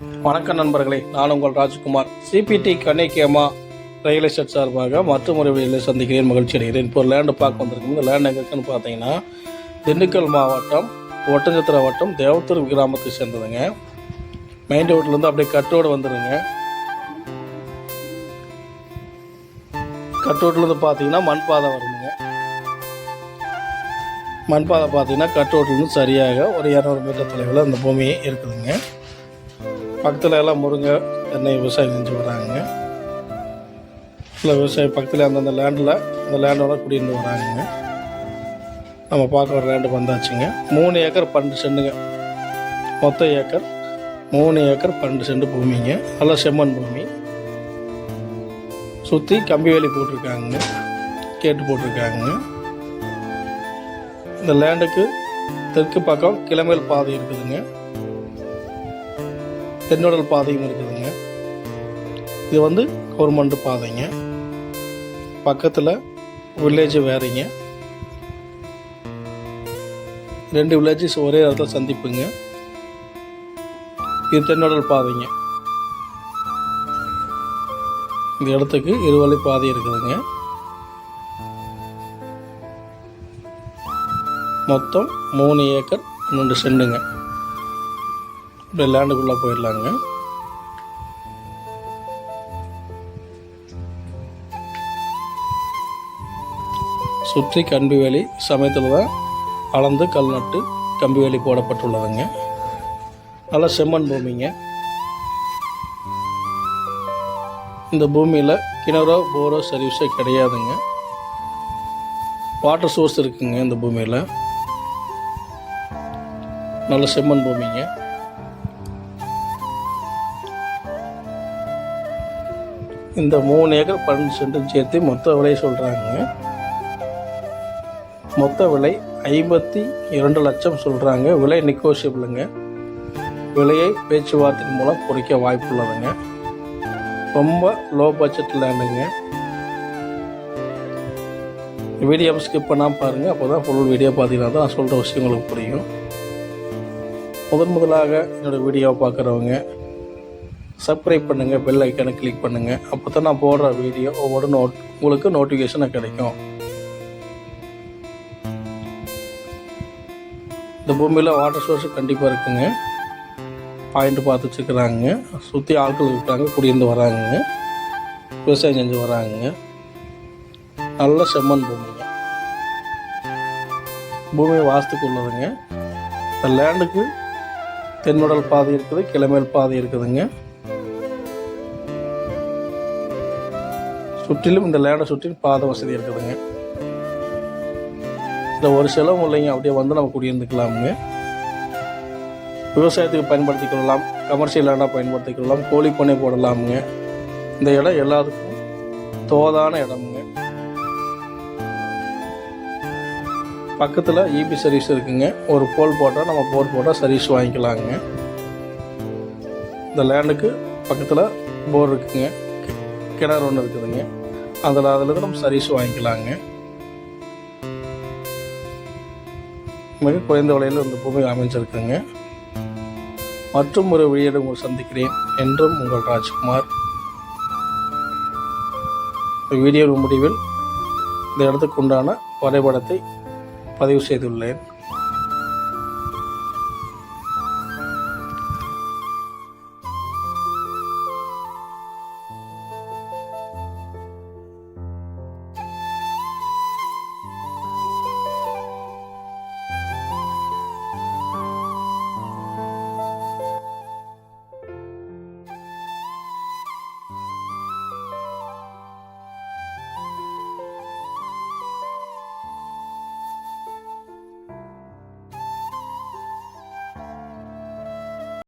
வணக்கம் நண்பர்களே, நான் உங்கள் ராஜ்குமார். சிபிடி கன்னிகேமா ரியல் எஸ்டேட் சார்பாக மற்றொரு முறையில் சந்திக்கிறேன், மகிழ்ச்சி அடைகிறேன். இப்போ ஒரு லேண்டு பார்க்க வந்திருக்கோம். இந்த லேண்ட் எங்கே இருக்குன்னு பார்த்தீங்கன்னா திண்டுக்கல் மாவட்டம் ஒட்டஞ்சத்திர வட்டம் தேவத்தூர் கிராமத்தை சேர்ந்ததுங்க. மெயின் ரோட்லேருந்து அப்படியே கட்டோடு வந்துடுங்க. கட்டோட்லேருந்து பார்த்தீங்கன்னா மண்பாதை வருதுங்க. மண்பாதை பார்த்தீங்கன்னா கட்டோட்லேருந்து சரியாக ஒரு 200 மீட்டர் தொலைவில் அந்த பூமி இருக்குதுங்க. பக்கத்தில் எல்லாம் முருங்கை தென்னை விவசாயம் செஞ்சு வராங்க. இல்லை விவசாயம் பக்கத்தில் அந்தந்த லேண்டில் அந்த லேண்டோட குடியிருந்து வராங்க. நம்ம பார்க்க ஒரு லேண்டு வந்தாச்சுங்க. 3 ஏக்கர் 12 சென்ட்டுங்க. மொத்த ஏக்கர் 3 ஏக்கர் 12 சென்ட் பூமிங்க. நல்லா செம்மண் பூமி. சுற்றி கம்பி வேலி போட்டிருக்காங்க, கேட்டு போட்டிருக்காங்க. இந்த லேண்டுக்கு தெற்கு பக்கம் கிளமேல் பாதை இருக்குதுங்க, தென்னோடல் பாதையும் இருக்குதுங்க. இது வந்து கவர்மெண்ட் பாதைங்க. பக்கத்தில் வில்லேஜ் வேறீங்க. 2 வில்லேஜஸ் ஒரே இடத்துல சந்திப்புங்க. இது தென்னோடல் பாதைங்க. இந்த இடத்துக்கு இருவழி பாதை இருக்குதுங்க. மொத்தம் 3 ஏக்கர் 12 சென்ட்டுங்க. இப்படி லேண்டுக்குள்ளே போயிடலாங்க. சுற்றி கம்பி வேலி சமயத்தில் தான் அளந்து கல் நட்டு கம்பி வேலி போடப்பட்டுள்ளதுங்க. நல்லா செம்மண் பூமிங்க. இந்த பூமியில் கிணறோ போரோ சர்வீஸோ கிடையாதுங்க. வாட்டர் சோர்ஸ் இருக்குங்க இந்த பூமியில். நல்ல செம்மண் பூமிங்க. இந்த 3 ஏக்கர் 12 சென்ட் சேர்த்து மொத்த விலை சொல்கிறாங்க. மொத்த விலை 52 லட்சம் சொல்கிறாங்க. விலை நெகோஷியபிளுங்க. விலையை பேச்சுவார்த்தையின் மூலம் குறைக்க வாய்ப்பு உள்ளதுங்க. ரொம்ப லோ பட்ஜெட் லேண்டுங்க. வீடியோ ஸ்கிப் பண்ணாமல் பாருங்கள். அப்போ தான் ஃபுல் வீடியோ பார்த்தீங்கன்னா தான் நான் சொல்கிற விஷயம் உங்களுக்கு புரியும். முதலாக என்னோடய வீடியோவை பார்க்குறவங்க சப்ஸ்கிரைப் பண்ணுங்கள், பெல் ஐக்கானை கிளிக் பண்ணுங்கள். அப்போ தான் நான் போடுற வீடியோ ஒவ்வொரு உங்களுக்கு நோட்டிஃபிகேஷனாக கிடைக்கும். இந்த பூமியில் வாட்டர் சோர்ஸ் கண்டிப்பாக இருக்குங்க. பாயிண்ட் பார்த்து வச்சுக்கிறாங்க. சுற்றி ஆட்கள் இருக்காங்க, குடியிருந்து வராங்க, விவசாயம் செஞ்சு வராங்க. நல்ல செம்மண் பூமிங்க. பூமி வாஸ்துக்கு உள்ளதுங்க. இந்த லேண்டுக்கு தென்னோடல் பாதை இருக்குது, கிளமேல் பாதை இருக்குதுங்க. சுற்றிலும் இந்த லேண்டை சுற்றிலும் பாதை வசதி இருக்குதுங்க. இதில் ஒரு செலவும் இல்லைங்க. அப்படியே வந்து நம்ம குடியிருந்துக்கலாமுங்க. விவசாயத்துக்கு பயன்படுத்திக் கொள்ளலாம், கமர்ஷியல் லேண்டாக பயன்படுத்திக் கொள்ளலாம், கோழி பண்ணை போடலாமுங்க. இந்த இடம் எல்லாத்துக்கும் தோதான இடமுங்க. பக்கத்தில் இபி சர்வீஸ் இருக்குங்க. ஒரு போல் போட்டால் நம்ம போர் போட்டால் சர்வீஸ் வாங்கிக்கலாங்க. இந்த லேண்டுக்கு பக்கத்தில் போர் இருக்குங்க, கிணறு ஒன்று இருக்குதுங்க. அதில் நம்ம சர்வீஸ் வாங்கிக்கலாங்க. மிக குறைந்த விலையில் இந்த பூமி அமைஞ்சிருக்குங்க. மற்றும் ஒரு வீடியோடு உங்களை சந்திக்கிறேன். என்றும் உங்கள் ராஜ்குமார். வீடியோ முடிவில் இந்த இடத்துக்கு உண்டான வரைபடத்தை பதிவு செய்துள்ளேன்.